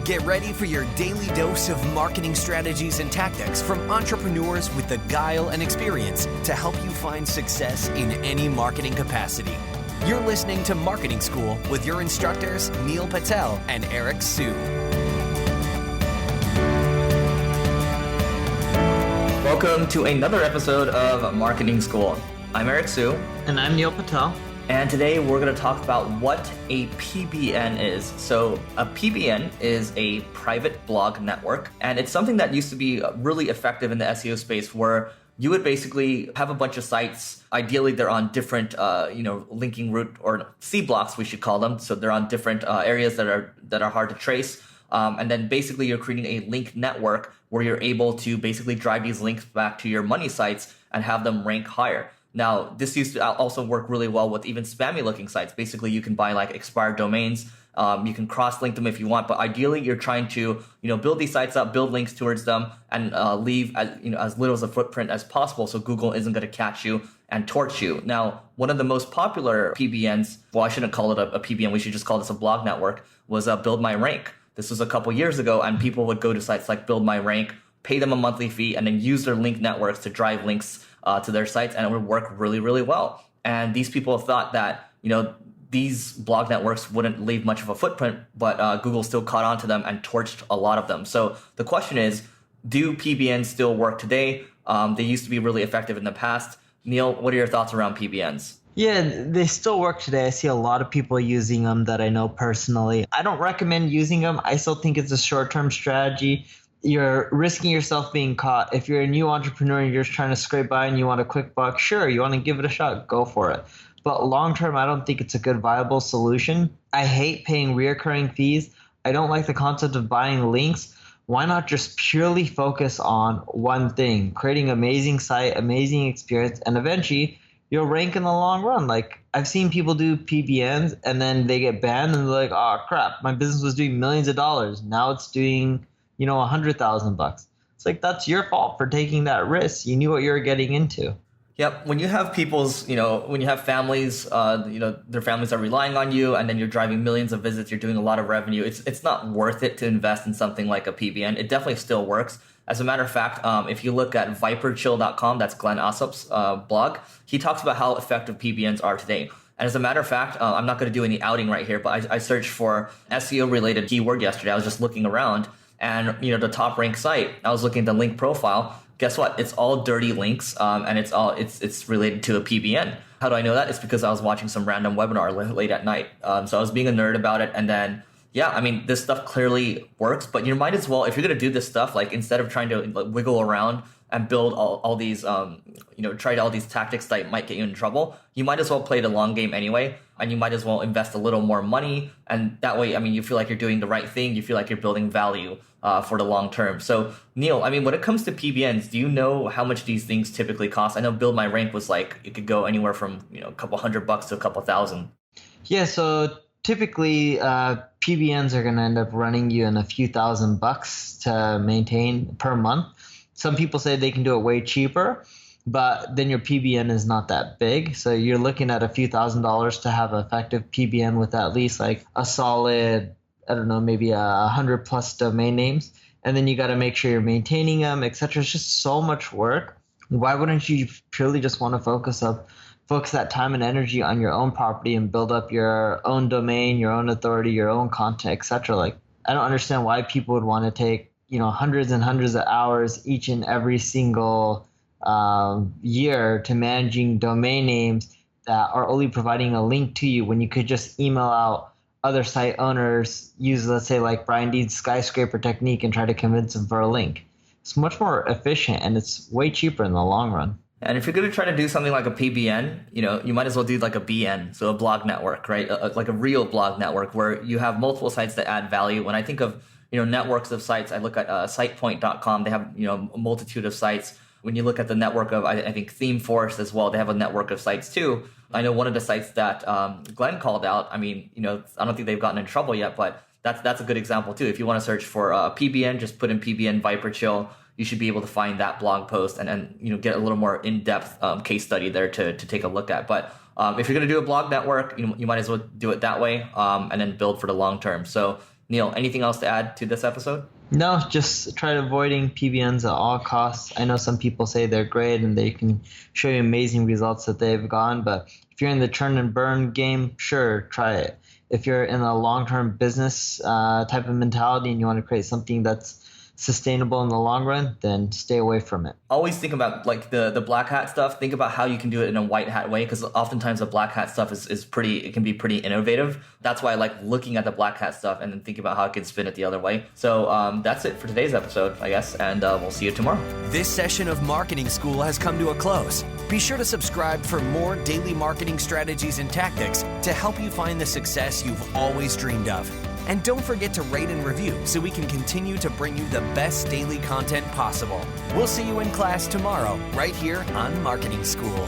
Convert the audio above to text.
Get ready for your daily dose of marketing strategies and tactics from entrepreneurs with the guile and experience to help you find success in any marketing capacity. You're listening to Marketing School with your instructors, Neil Patel and Eric Su. Welcome to another episode of Marketing School. I'm Eric Su. And I'm Neil Patel. And today we're going to talk about what a PBN is. So a PBN is a private blog network, and it's something that used to be really effective in the SEO space where you would basically have a bunch of sites. Ideally, they're on different, linking route or C blocks, we should call them. So they're on different areas that are hard to trace. And then basically you're creating a link network where you're able to basically drive these links back to your money sites and have them rank higher. Now, this used to also work really well with even spammy looking sites. Basically, you can buy like expired domains. You can cross-link them if you want, but ideally you're trying to, build these sites up, build links towards them, and leave as little as a footprint as possible, so Google isn't going to catch you and torch you. Now, one of the most popular PBNs, well, I shouldn't call it a PBN, we should just call this a blog network, was Build My Rank. This was a couple years ago, and people would go to sites like Build My Rank, pay them a monthly fee, and then use their link networks to drive links to their sites, and it would work really, really well. And these people thought that, these blog networks wouldn't leave much of a footprint, but Google still caught on to them and torched a lot of them. So the question is, do PBNs still work today? They used to be really effective in the past. Neil, what are your thoughts around PBNs? Yeah, they still work today. I see a lot of people using them that I know personally. I don't recommend using them. I still think it's a short-term strategy. You're risking yourself being caught. If you're a new entrepreneur and you're just trying to scrape by and you want a quick buck, sure, you want to give it a shot, go for it. But long-term, I don't think it's a good viable solution. I hate paying reoccurring fees. I don't like the concept of buying links. Why not just purely focus on one thing, creating an amazing site, amazing experience, and eventually you'll rank in the long run. Like, I've seen people do PBNs and then they get banned and they're like, oh crap, my business was doing millions of dollars. Now it's doing, $100,000. It's like, that's your fault for taking that risk. You knew what you were getting into. Yep. When you have people's, when you have families, their families are relying on you, and then you're driving millions of visits, you're doing a lot of revenue. It's not worth it to invest in something like a PBN. It definitely still works. As a matter of fact, if you look at viperchill.com, that's Glenn Ossop's blog, he talks about how effective PBNs are today. And as a matter of fact, I'm not going to do any outing right here, but I searched for SEO related keyword yesterday. I was just looking around, and the top ranked site, I was looking at the link profile. Guess what? It's all dirty links, and it's related to a PBN. How do I know that? It's because I was watching some random webinar late at night. So I was being a nerd about it, and then this stuff clearly works. But you might as well, if you're gonna do this stuff, like instead of trying to wiggle around and build all these, try all these tactics that might get you in trouble, you might as well play the long game anyway, and you might as well invest a little more money, and that way, you feel like you're doing the right thing, you feel like you're building value for the long term. So Neil, when it comes to PBNs, do you know how much these things typically cost? I know Build My Rank was like, it could go anywhere from a couple $100 to a couple thousand. Yeah, so typically PBNs are going to end up running you in a few $1,000s to maintain per month. Some people say they can do it way cheaper, but then your PBN is not that big. So you're looking at a few $1,000s to have an effective PBN with at least like a solid, maybe 100 plus domain names. And then you got to make sure you're maintaining them, etc. It's just so much work. Why wouldn't you purely just want to focus that time and energy on your own property and build up your own domain, your own authority, your own content, etc.? Like, I don't understand why people would want to take hundreds and hundreds of hours each and every single year to managing domain names that are only providing a link to you when you could just email out other site owners, use, let's say, like Brian Dean's skyscraper technique and try to convince them for a link. It's much more efficient and it's way cheaper in the long run. And if you're going to try to do something like a PBN, you might as well do like a BN, so a blog network, right? Like a real blog network where you have multiple sites that add value. When I think of networks of sites, I look at sitepoint.com. They have a multitude of sites. When you look at the network of, I think ThemeForest as well, they have a network of sites too. I know one of the sites that Glenn called out, I don't think they've gotten in trouble yet, but that's a good example too. If you want to search for PBN, just put in PBN Viperchill. You should be able to find that blog post and get a little more in-depth case study there to take a look at. But if you're going to do a blog network, you might as well do it that way and then build for the long term. So Neil, anything else to add to this episode? No, just try avoiding PBNs at all costs. I know some people say they're great and they can show you amazing results that they've gotten, but if you're in the churn and burn game, sure, try it. If you're in a long-term business type of mentality and you want to create something that's sustainable in the long run, then stay away from it. Always think about like the black hat stuff. Think about how you can do it in a white hat way, because oftentimes the black hat stuff it can be pretty innovative. That's why I like looking at the black hat stuff and then think about how I can spin it the other way. So that's it for today's episode, I guess, and we'll see you tomorrow. This session of Marketing School has come to a close. Be sure to subscribe for more daily marketing strategies and tactics to help you find the success you've always dreamed of. And don't forget to rate and review so we can continue to bring you the best daily content possible. We'll see you in class tomorrow, right here on Marketing School.